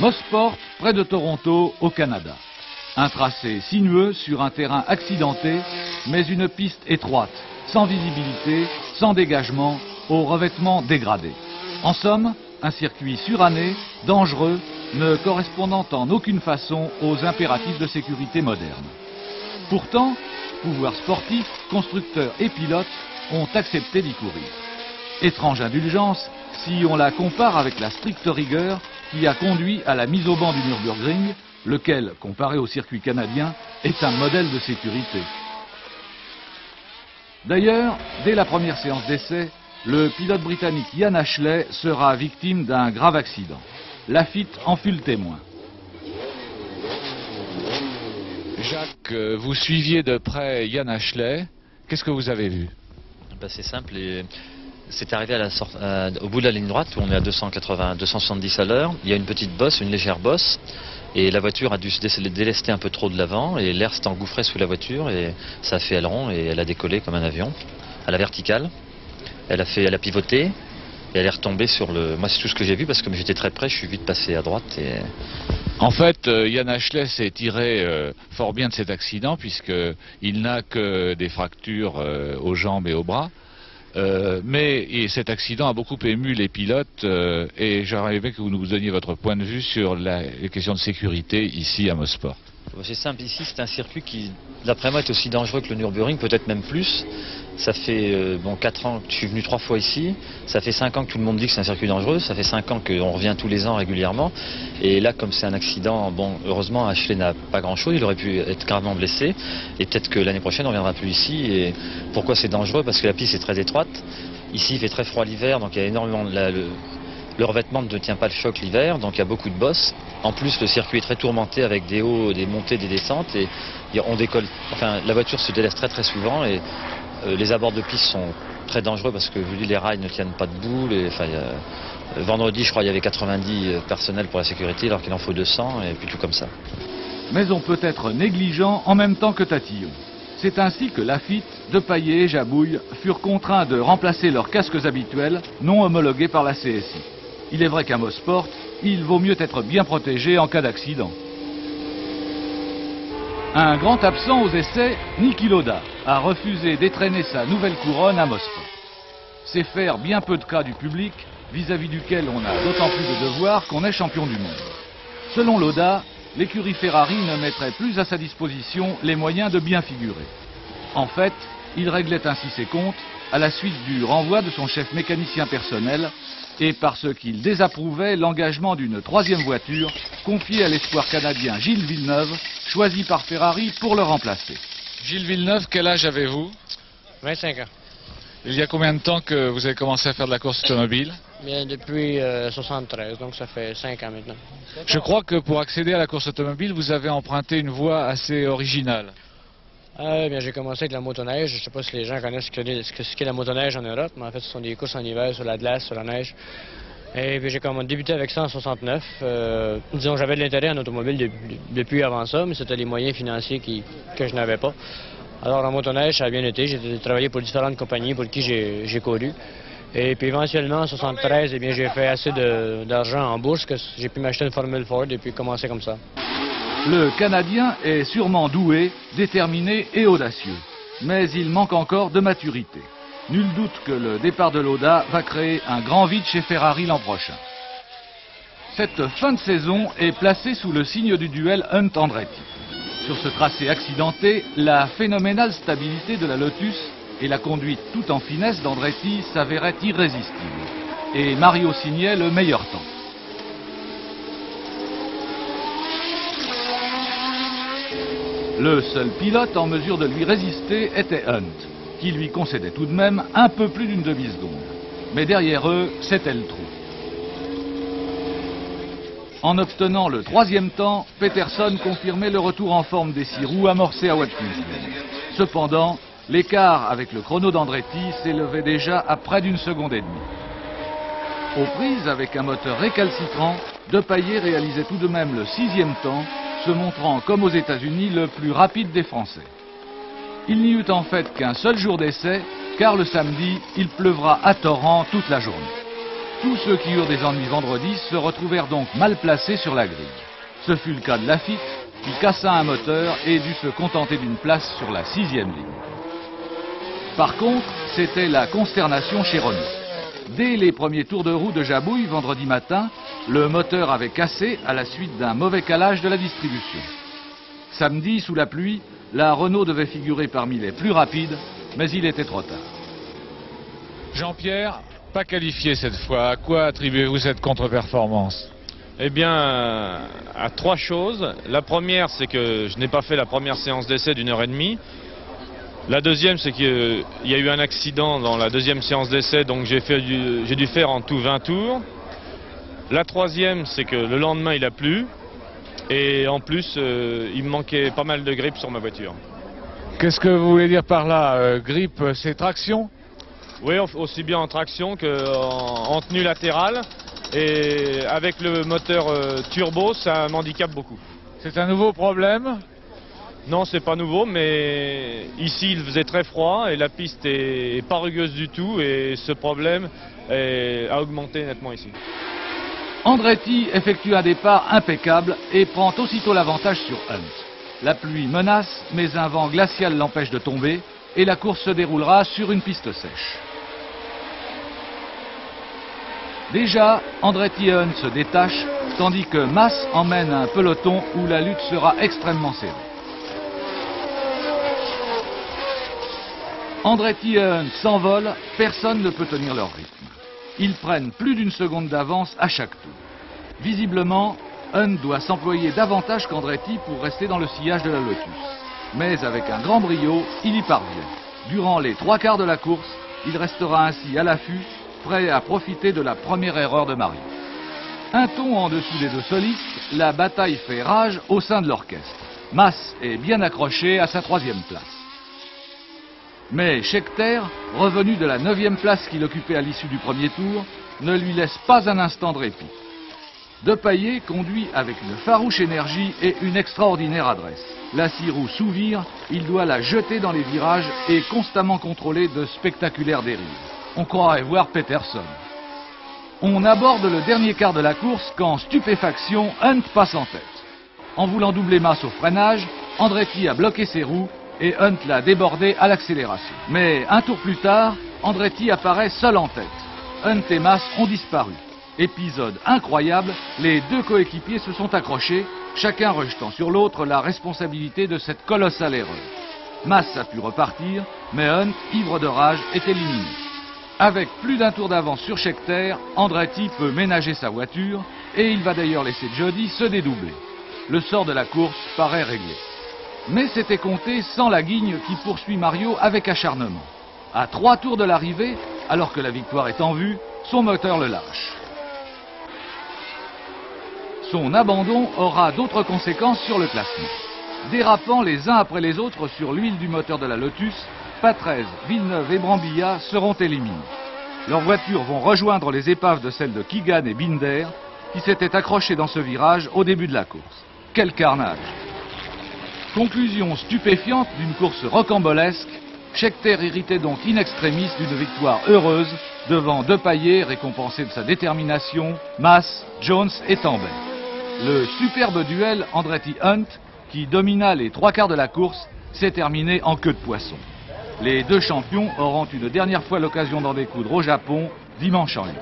Mosport, près de Toronto, au Canada. Un tracé sinueux sur un terrain accidenté, mais une piste étroite, sans visibilité, sans dégagement, au revêtement dégradé. En somme, un circuit suranné, dangereux, ne correspondant en aucune façon aux impératifs de sécurité modernes. Pourtant, pouvoirs sportifs, constructeurs et pilotes ont accepté d'y courir. Étrange indulgence si on la compare avec la stricte rigueur qui a conduit à la mise au banc du Nürburgring, lequel, comparé au circuit canadien, est un modèle de sécurité. D'ailleurs, dès la première séance d'essai, le pilote britannique Ian Ashley sera victime d'un grave accident. Lafitte en fut le témoin. Jacques, vous suiviez de près Ian Ashley. Qu'est-ce que vous avez vu? C'est simple. C'est arrivé au bout de la ligne droite où on est à 270 à l'heure. Il y a une petite bosse, une légère bosse. Et la voiture a dû se délester un peu trop de l'avant. Et l'air s'est engouffré sous la voiture. Et ça a fait aileron et elle a décollé comme un avion. À la verticale. Elle a pivoté. Et elle est retombée sur le... Moi, c'est tout ce que j'ai vu parce que j'étais très près. Je suis vite passé à droite. En fait, Ian Ashley s'est tiré fort bien de cet accident puisqu'il n'a que des fractures aux jambes et aux bras. Mais cet accident a beaucoup ému les pilotes et j'aurais aimé que vous nous donniez votre point de vue sur les questions de sécurité ici à Mosport. C'est simple, ici c'est un circuit qui, d'après moi, est aussi dangereux que le Nürburgring, peut-être même plus. Ça fait 4 ans que je suis venu 3 fois ici, ça fait 5 ans que tout le monde dit que c'est un circuit dangereux, ça fait 5 ans qu'on revient tous les ans régulièrement. Et là, comme c'est un accident, heureusement Ashley n'a pas grand-chose, il aurait pu être gravement blessé. Et peut-être que l'année prochaine on ne reviendra plus ici. Et pourquoi c'est dangereux? Parce que la piste est très étroite. Ici il fait très froid l'hiver, donc il y a énormément le revêtement ne tient pas le choc l'hiver, donc il y a beaucoup de bosses. En plus, le circuit est très tourmenté avec des hauts, des montées, des descentes. Et on décolle. Enfin, la voiture se délaisse très souvent. Et les abords de piste sont très dangereux parce que les rails ne tiennent pas debout. Vendredi, je crois, il y avait 90 personnels pour la sécurité, alors qu'il en faut 200, et puis tout comme ça. Mais on peut être négligent en même temps que tatillon. C'est ainsi que Lafitte, Depailler et Jabouille furent contraints de remplacer leurs casques habituels, non homologués par la CSI. Il est vrai qu'à Mosport, il vaut mieux être bien protégé en cas d'accident. Un grand absent aux essais, Niki Lauda, a refusé d'étraîner sa nouvelle couronne à Mosport. C'est faire bien peu de cas du public, vis-à-vis duquel on a d'autant plus de devoirs qu'on est champion du monde. Selon Lauda, l'écurie Ferrari ne mettrait plus à sa disposition les moyens de bien figurer. En fait, il réglait ainsi ses comptes à la suite du renvoi de son chef mécanicien personnel et parce qu'il désapprouvait l'engagement d'une 3e voiture confiée à l'espoir canadien Gilles Villeneuve, choisi par Ferrari pour le remplacer. Gilles Villeneuve, quel âge avez-vous? 25 ans. Il y a combien de temps que vous avez commencé à faire de la course automobile? Bien, depuis 73, donc ça fait 5 ans maintenant. Je crois que pour accéder à la course automobile, vous avez emprunté une voie assez originale. Bien, j'ai commencé avec la motoneige. Je ne sais pas si les gens connaissent ce qu'est la motoneige en Europe, mais en fait, ce sont des courses en hiver sur la glace, sur la neige. Et puis j'ai débuté avec ça en 69. Disons, j'avais de l'intérêt en automobile depuis avant ça, mais c'était les moyens financiers que je n'avais pas. Alors en motoneige, ça a bien été. J'ai travaillé pour différentes compagnies pour qui j'ai couru. Et puis éventuellement, en 73, eh bien, j'ai fait assez d'argent en bourse que j'ai pu m'acheter une Formule Ford et puis commencer comme ça. Le Canadien est sûrement doué, déterminé et audacieux. Mais il manque encore de maturité. Nul doute que le départ de Lauda va créer un grand vide chez Ferrari l'an prochain. Cette fin de saison est placée sous le signe du duel Hunt-Andretti. Sur ce tracé accidenté, la phénoménale stabilité de la Lotus et la conduite tout en finesse d'Andretti s'avéraient irrésistibles. Et Mario signait le meilleur temps. Le seul pilote en mesure de lui résister était Hunt, qui lui concédait tout de même un peu plus d'une demi-seconde. Mais derrière eux, c'était le trou. En obtenant le 3e temps, Peterson confirmait le retour en forme des 6 roues amorcé à Watkins Glen. Cependant, l'écart avec le chrono d'Andretti s'élevait déjà à près d'1,5 seconde. Aux prises avec un moteur récalcitrant, Depailler réalisait tout de même le 6e temps, se montrant, comme aux États-Unis, le plus rapide des Français. Il n'y eut en fait qu'un seul jour d'essai, car le samedi, il pleuvra à torrent toute la journée. Tous ceux qui eurent des ennuis vendredi se retrouvèrent donc mal placés sur la grille. Ce fut le cas de Lafitte, qui cassa un moteur et dut se contenter d'une place sur la 6e ligne. Par contre, c'était la consternation chez Renault. Dès les premiers tours de roue de Jabouille, vendredi matin, le moteur avait cassé à la suite d'un mauvais calage de la distribution. Samedi, sous la pluie, la Renault devait figurer parmi les plus rapides, mais il était trop tard. Jean-Pierre, pas qualifié cette fois. À quoi attribuez-vous cette contre-performance? Eh bien, à 3 choses. La première, c'est que je n'ai pas fait la première séance d'essai d'1h30. La deuxième, c'est qu'il y a eu un accident dans la deuxième séance d'essai, donc j'ai dû faire en tout 20 tours. La troisième, c'est que le lendemain, il a plu. Et en plus, il me manquait pas mal de grippe sur ma voiture. Qu'est-ce que vous voulez dire par là? Grippe, c'est traction? Oui, aussi bien en traction qu'en tenue latérale. Et avec le moteur turbo, ça m'handicape beaucoup. C'est un nouveau problème? Non, c'est pas nouveau, mais ici il faisait très froid et la piste est pas rugueuse du tout et ce problème a augmenté nettement ici. Andretti effectue un départ impeccable et prend aussitôt l'avantage sur Hunt. La pluie menace, mais un vent glacial l'empêche de tomber et la course se déroulera sur une piste sèche. Déjà, Andretti et Hunt se détachent, tandis que Mas emmène un peloton où la lutte sera extrêmement serrée. Andretti et Hunt s'envolent, personne ne peut tenir leur rythme. Ils prennent plus d'une seconde d'avance à chaque tour. Visiblement, Hunt doit s'employer davantage qu'Andretti pour rester dans le sillage de la Lotus. Mais avec un grand brio, il y parvient. Durant les 3/4 de la course, il restera ainsi à l'affût, prêt à profiter de la première erreur de Mario. Un ton en dessous des deux solistes, la bataille fait rage au sein de l'orchestre. Mas est bien accroché à sa 3e place. Mais Scheckter, revenu de la 9e place qu'il occupait à l'issue du premier tour, ne lui laisse pas un instant de répit. Depailler conduit avec une farouche énergie et une extraordinaire adresse. La scie roue sous-vire, il doit la jeter dans les virages et constamment contrôler de spectaculaires dérives. On croirait voir Peterson. On aborde le dernier quart de la course quand, stupéfaction, Hunt passe en tête. En voulant doubler Mas au freinage, Andretti a bloqué ses roues et Hunt l'a débordé à l'accélération. Mais un tour plus tard, Andretti apparaît seul en tête. Hunt et Mas ont disparu. Épisode incroyable, les deux coéquipiers se sont accrochés, chacun rejetant sur l'autre la responsabilité de cette colossale erreur. Mas a pu repartir, mais Hunt, ivre de rage, est éliminé. Avec plus d'un tour d'avance sur Scheckter, Andretti peut ménager sa voiture et il va d'ailleurs laisser Jody se dédoubler. Le sort de la course paraît réglé. Mais c'était compté sans la guigne qui poursuit Mario avec acharnement. À 3 tours de l'arrivée, alors que la victoire est en vue, son moteur le lâche. Son abandon aura d'autres conséquences sur le classement. Dérapant les uns après les autres sur l'huile du moteur de la Lotus, Patrese, Villeneuve et Brambilla seront éliminés. Leurs voitures vont rejoindre les épaves de celles de Keegan et Binder, qui s'étaient accrochés dans ce virage au début de la course. Quel carnage! Conclusion stupéfiante d'une course rocambolesque, Scheckter héritait donc in extremis d'une victoire heureuse devant Depailler, récompensé de sa détermination, Mas, Jones et Tambay. Le superbe duel Andretti-Hunt, qui domina les 3/4 de la course, s'est terminé en queue de poisson. Les deux champions auront une dernière fois l'occasion d'en découdre au Japon, dimanche en 8.